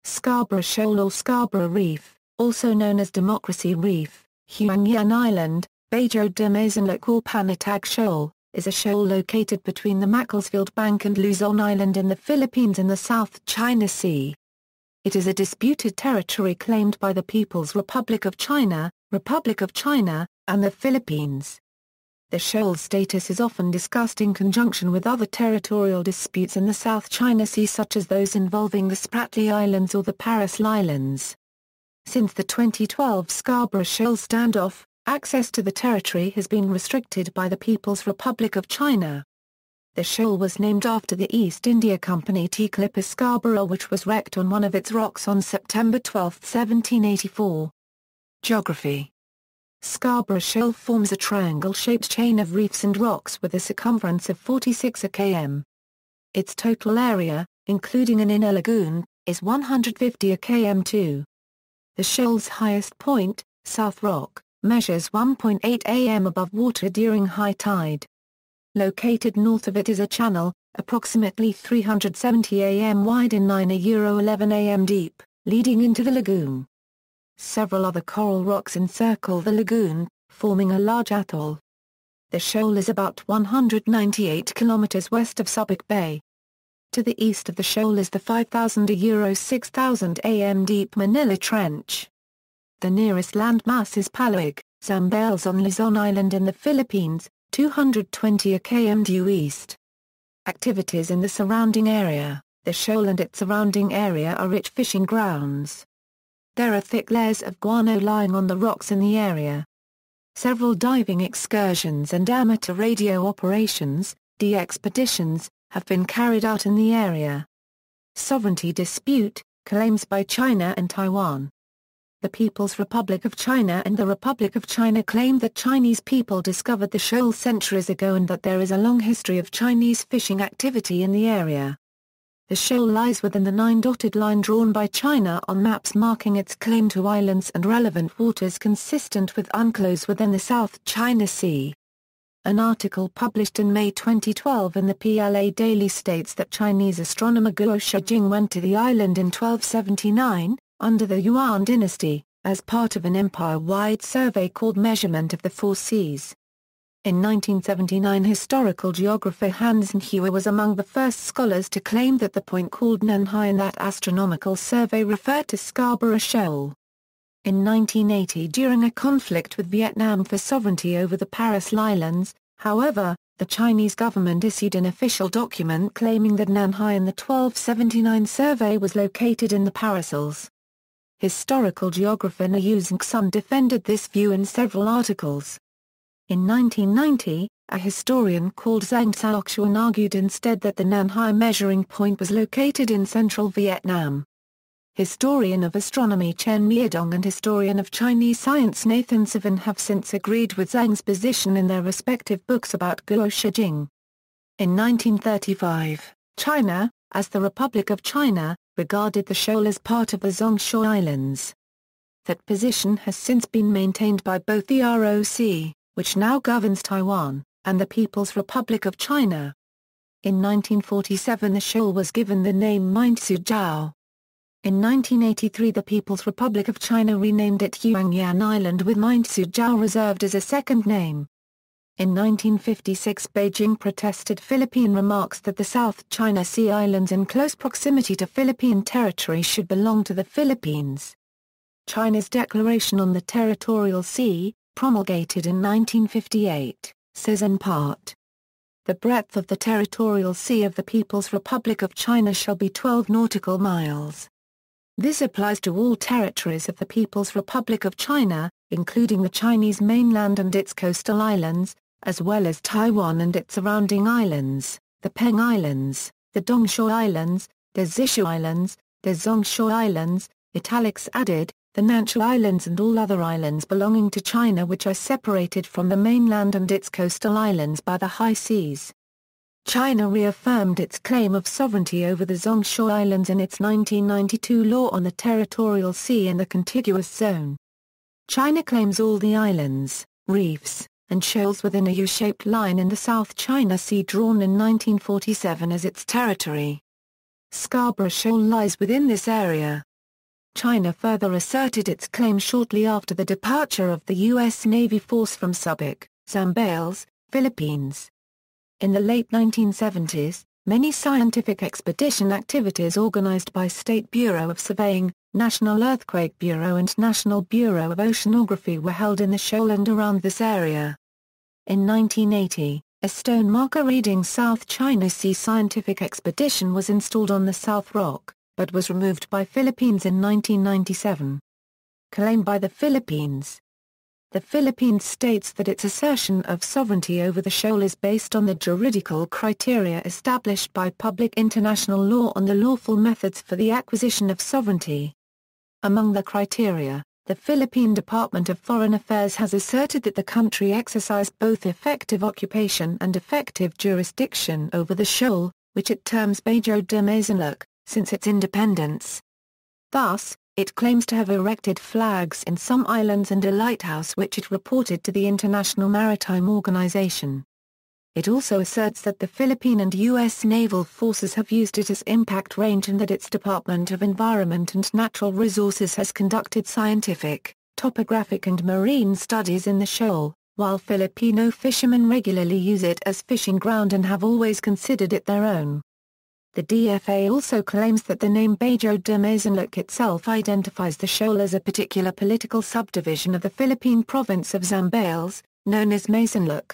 Scarborough Shoal or Scarborough Reef, also known as Democracy Reef, Huangyan Island, Bajo de Masinloc or Panatag Shoal, is a shoal located between the Macclesfield Bank and Luzon Island in the Philippines in the South China Sea. It is a disputed territory claimed by the People's Republic of China, and the Philippines. The shoal's status is often discussed in conjunction with other territorial disputes in the South China Sea such as those involving the Spratly Islands or the Paracel Islands. Since the 2012 Scarborough Shoal standoff, access to the territory has been restricted by the People's Republic of China. The shoal was named after the East India Company tea clipper Scarborough, which was wrecked on one of its rocks on September 12, 1784. Geography. Scarborough Shoal forms a triangle-shaped chain of reefs and rocks with a circumference of 46 km. Its total area, including an inner lagoon, is 150 km2. The shoal's highest point, South Rock, measures 1.8 am above water during high tide. Located north of it is a channel, approximately 370 am wide and 9–11 am deep, leading into the lagoon. Several other coral rocks encircle the lagoon, forming a large atoll. The shoal is about 198 km west of Subic Bay. To the east of the shoal is the 5,000–6,000 am deep Manila Trench. The nearest landmass is Paluig, Zambales on Luzon Island in the Philippines, 220 km due east. Activities in the surrounding area. The shoal and its surrounding area are rich fishing grounds. There are thick layers of guano lying on the rocks in the area. Several diving excursions and amateur radio operations, expeditions, have been carried out in the area. Sovereignty dispute, claims by China and Taiwan. The People's Republic of China and the Republic of China claim that Chinese people discovered the shoal centuries ago and that there is a long history of Chinese fishing activity in the area. The shoal lies within the 9-dotted line drawn by China on maps marking its claim to islands and relevant waters consistent with UNCLOS within the South China Sea. An article published in May 2012 in the PLA Daily states that Chinese astronomer Guo Shijing went to the island in 1279, under the Yuan dynasty, as part of an empire-wide survey called Measurement of the Four Seas. In 1979, historical geographer Hans Mínzhǔ was among the first scholars to claim that the point called Nanhai in that astronomical survey referred to Scarborough Shoal. In 1980, during a conflict with Vietnam for sovereignty over the Paracel Islands, however, the Chinese government issued an official document claiming that Nanhai in the 1279 survey was located in the Paracels. Historical geographer Niu Zhengsun defended this view in several articles. In 1990, a historian called Zhang Xiaoxuan argued instead that the Nanhai measuring point was located in central Vietnam. Historian of astronomy Chen Miedong and historian of Chinese science Nathan Savan have since agreed with Zhang's position in their respective books about Guo Shijing. In 1935, China, as the Republic of China, regarded the shoal as part of the Zhongshan Islands. That position has since been maintained by both the ROC, which now governs Taiwan, and the People's Republic of China. In 1947 the shoal was given the name Mínzhǔ Jiāo. In 1983 the People's Republic of China renamed it Huangyan Island with Mínzhǔ Jiāo reserved as a second name. In 1956 Beijing protested Philippine remarks that the South China Sea islands in close proximity to Philippine territory should belong to the Philippines. China's Declaration on the Territorial Sea, promulgated in 1958, says in part, "The breadth of the territorial sea of the People's Republic of China shall be 12 nautical miles. This applies to all territories of the People's Republic of China, including the Chinese mainland and its coastal islands, as well as Taiwan and its surrounding islands, the Peng Islands, the Dongsho Islands, the Zhishu Islands, the Zhongshan Islands, italics added, the Nanshu Islands and all other islands belonging to China which are separated from the mainland and its coastal islands by the high seas." China reaffirmed its claim of sovereignty over the Zhongshan Islands in its 1992 law on the territorial sea and the contiguous zone. China claims all the islands, reefs, and shoals within a U-shaped line in the South China Sea drawn in 1947 as its territory. Scarborough Shoal lies within this area. China further asserted its claim shortly after the departure of the U.S. Navy force from Subic, Zambales, Philippines. In the late 1970s, many scientific expedition activities organized by State Bureau of Surveying, National Earthquake Bureau and National Bureau of Oceanography were held in the shoal and around this area. In 1980, a stone marker reading South China Sea scientific expedition was installed on the South Rock, but was removed by Philippines in 1997. Claimed by the Philippines. The Philippines states that its assertion of sovereignty over the shoal is based on the juridical criteria established by public international law on the lawful methods for the acquisition of sovereignty. Among the criteria, the Philippine Department of Foreign Affairs has asserted that the country exercised both effective occupation and effective jurisdiction over the shoal, which it terms Bajo de Masinloc, since its independence. Thus, it claims to have erected flags in some islands and a lighthouse which it reported to the International Maritime Organization. It also asserts that the Philippine and U.S. naval forces have used it as impact range and that its Department of Environment and Natural Resources has conducted scientific, topographic and marine studies in the shoal, while Filipino fishermen regularly use it as fishing ground and have always considered it their own. The DFA also claims that the name Bajo de Masinloc itself identifies the shoal as a particular political subdivision of the Philippine province of Zambales, known as Masinloc.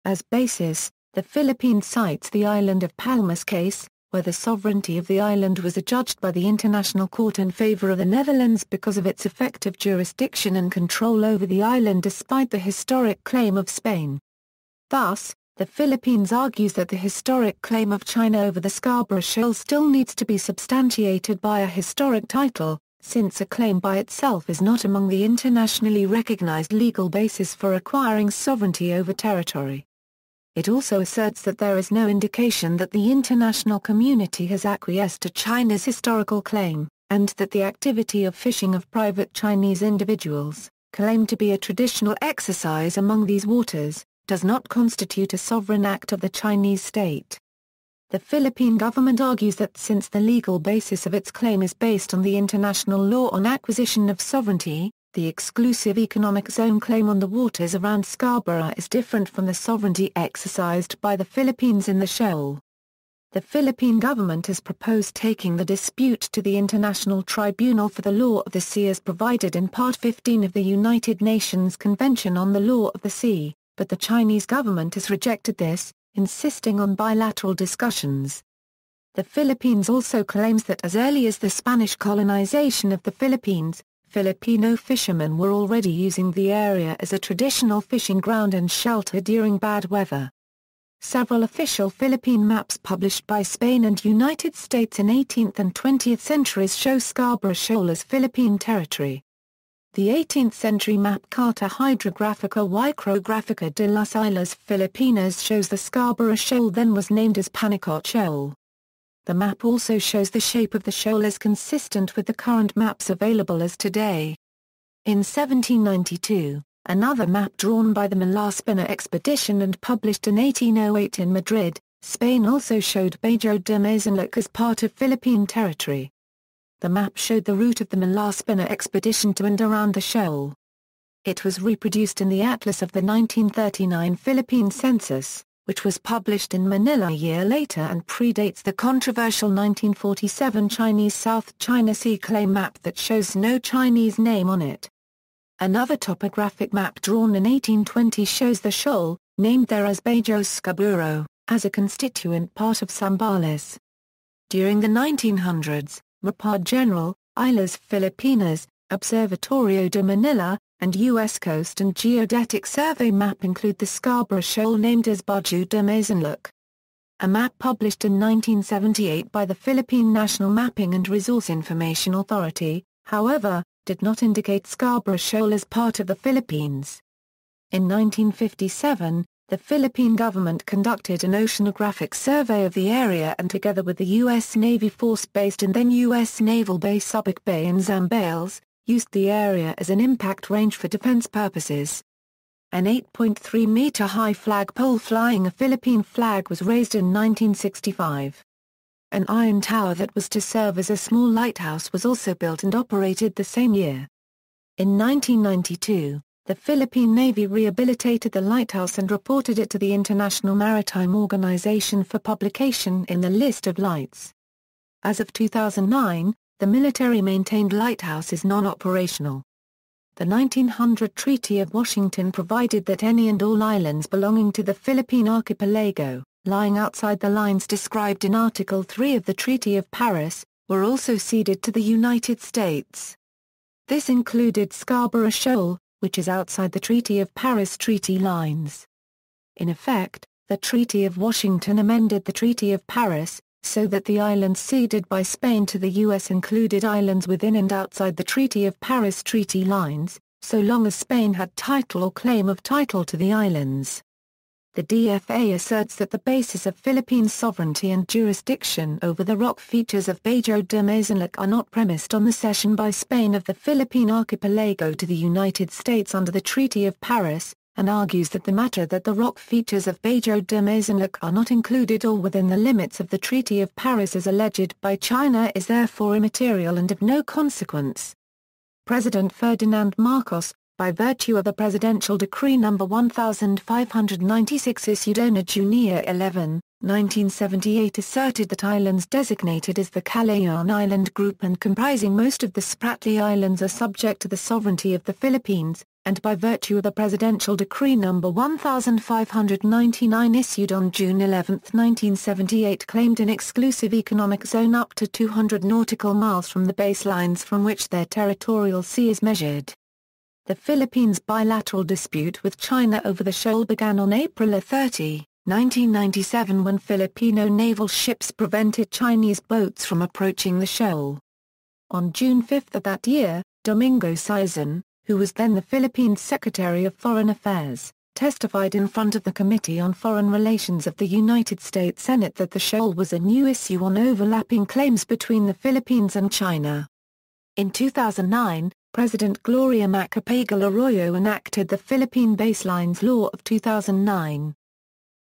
As basis, the Philippines cites the island of Palmas case, where the sovereignty of the island was adjudged by the International Court in favor of the Netherlands because of its effective jurisdiction and control over the island despite the historic claim of Spain. Thus, the Philippines argues that the historic claim of China over the Scarborough Shoal still needs to be substantiated by a historic title, since a claim by itself is not among the internationally recognized legal basis for acquiring sovereignty over territory. It also asserts that there is no indication that the international community has acquiesced to China's historical claim, and that the activity of fishing of private Chinese individuals, claimed to be a traditional exercise among these waters, does not constitute a sovereign act of the Chinese state. The Philippine government argues that since the legal basis of its claim is based on the international law on acquisition of sovereignty, the exclusive economic zone claim on the waters around Scarborough is different from the sovereignty exercised by the Philippines in the shoal. The Philippine government has proposed taking the dispute to the International Tribunal for the Law of the Sea as provided in Part 15 of the United Nations Convention on the Law of the Sea, but the Chinese government has rejected this, insisting on bilateral discussions. The Philippines also claims that as early as the Spanish colonization of the Philippines, Filipino fishermen were already using the area as a traditional fishing ground and shelter during bad weather. Several official Philippine maps published by Spain and United States in 18th and 20th centuries show Scarborough Shoal as Philippine territory. The 18th-century map Carta Hydrográfica y Crográfica de las Islas Filipinas shows the Scarborough Shoal then was named as Panatag Shoal. The map also shows the shape of the shoal as consistent with the current maps available as today. In 1792, another map drawn by the Malaspina expedition and published in 1808 in Madrid, Spain also showed Bajo de Masinloc as part of Philippine territory. The map showed the route of the Malaspina expedition to and around the shoal. It was reproduced in the Atlas of the 1939 Philippine census, which was published in Manila a year later and predates the controversial 1947 Chinese South China Sea claim map that shows no Chinese name on it. Another topographic map drawn in 1820 shows the shoal, named there as Bajo Scarborough, as a constituent part of Zambales. During the 1900s, Mapa General, Islas Filipinas, Observatorio de Manila, and U.S. Coast and Geodetic Survey map include the Scarborough Shoal named as Bajo de Masinloc. A map published in 1978 by the Philippine National Mapping and Resource Information Authority, however, did not indicate Scarborough Shoal as part of the Philippines. In 1957, the Philippine government conducted an oceanographic survey of the area and together with the U.S. Navy force based in then U.S. Naval Base Subic Bay in Zambales, used the area as an impact range for defense purposes. An 8.3-meter high flagpole flying a Philippine flag was raised in 1965. An iron tower that was to serve as a small lighthouse was also built and operated the same year. In 1992, the Philippine Navy rehabilitated the lighthouse and reported it to the International Maritime Organization for publication in the list of lights. As of 2009, the military-maintained lighthouse is non-operational. The 1900 Treaty of Washington provided that any and all islands belonging to the Philippine archipelago, lying outside the lines described in Article 3 of the Treaty of Paris, were also ceded to the United States. This included Scarborough Shoal, which is outside the Treaty of Paris treaty lines. In effect, the Treaty of Washington amended the Treaty of Paris, so that the islands ceded by Spain to the U.S. included islands within and outside the Treaty of Paris treaty lines, so long as Spain had title or claim of title to the islands. The DFA asserts that the basis of Philippine sovereignty and jurisdiction over the rock features of Bajo de Masinloc are not premised on the cession by Spain of the Philippine archipelago to the United States under the Treaty of Paris, and argues that the matter that the rock features of Bajo de Masinloc are not included or within the limits of the Treaty of Paris as alleged by China is therefore immaterial and of no consequence. President Ferdinand Marcos, by virtue of the Presidential Decree No. 1596 issued on June 11, 1978 asserted that islands designated as the Huangyan Island group and comprising most of the Spratly Islands are subject to the sovereignty of the Philippines, and by virtue of the Presidential Decree No. 1599 issued on June 11, 1978 claimed an exclusive economic zone up to 200 nautical miles from the baselines from which their territorial sea is measured. The Philippines' bilateral dispute with China over the shoal began on April 30, 1997 when Filipino naval ships prevented Chinese boats from approaching the shoal. On June 5 of that year, Domingo Sison, who was then the Philippines Secretary of Foreign Affairs, testified in front of the Committee on Foreign Relations of the United States Senate that the shoal was a new issue on overlapping claims between the Philippines and China. In 2009, President Gloria Macapagal Arroyo enacted the Philippine Baselines Law of 2009.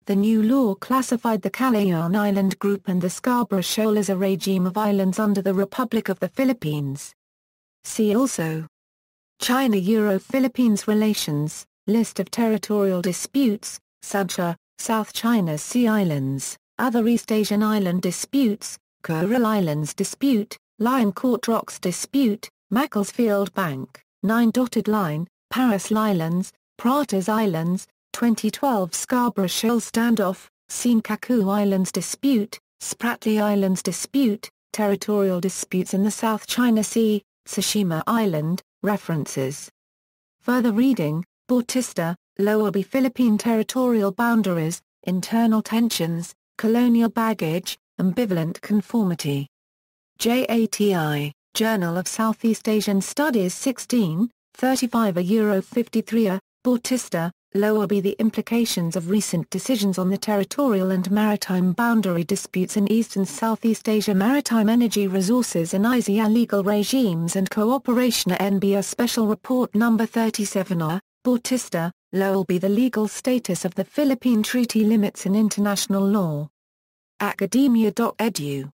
The new law classified the Huangyan Island Group and the Scarborough Shoal as a regime of islands under the Republic of the Philippines. See also: China-Euro-Philippines relations, list of territorial disputes, Subsha, South China Sea Islands, other East Asian island disputes, Coral Islands dispute, Lion Court Rocks dispute, Macclesfield Bank, 9 dotted line, Paracel Islands, Paracel Islands, 2012 Scarborough Shoal standoff, Senkaku Islands dispute, Spratly Islands dispute, territorial disputes in the South China Sea, Tsushima Island, references. Further reading: Bautista, Lower B. Philippine territorial boundaries, internal tensions, colonial baggage, ambivalent conformity. JATI, Journal of Southeast Asian Studies 16, 35 €53. Bautista, Lower B. The implications of recent decisions on the territorial and maritime boundary disputes in East and Southeast Asia, maritime energy resources and ASEAN legal regimes and cooperation. NBR Special Report No. 37 Bautista, Lower B. The legal status of the Philippine Treaty limits in international law. Academia.edu.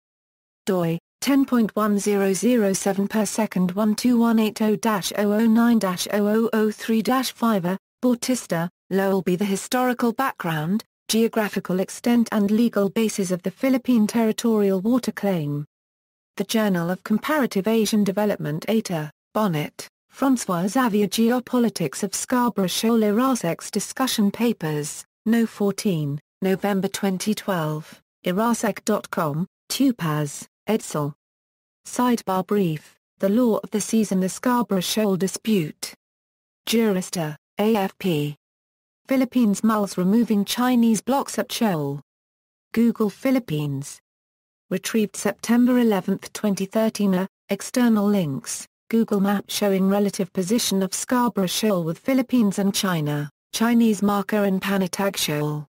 doi 10.1007 per second 12180-009-0003-5. Bautista, Lowell B. The historical background, geographical extent and legal basis of the Philippine territorial water claim. The Journal of Comparative Asian Development. Eta, Bonnet, François Xavier. Geopolitics of Scarborough Shoal. Irasec's discussion papers, No. 14, November 2012, irasec.com, Tupaz, Edsel. Sidebar brief: The Law of the Seas and the Scarborough Shoal Dispute. Jurista, AFP. Philippines mulls removing Chinese blocks at shoal. Google Philippines. Retrieved September 11, 2013. External links: Google map showing relative position of Scarborough Shoal with Philippines and China, Chinese marker in Panatag Shoal.